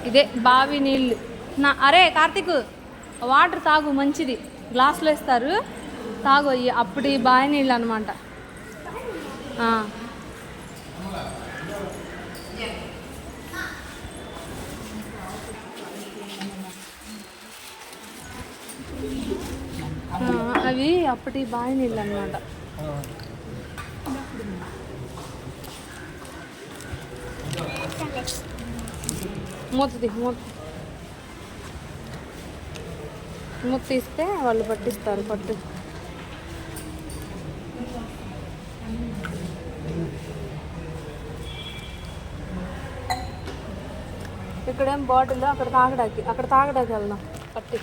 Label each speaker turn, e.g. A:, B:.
A: ఇదే బావి నీళ్ళు. అరే కార్తీక్, వాటర్ తాగు, మంచిది. గ్లాసులో ఇస్తారు, తాగు. అప్పటి బావి నీళ్ళు అనమాట. అవి అప్పటి బావి నీళ్ళు అనమాట. మూత తీస్తే వాళ్ళు పట్టిస్తారు. పట్టు ఇక్కడేం బాటిల్, అక్కడ తాగడానికి వెళ్దాం. పట్టి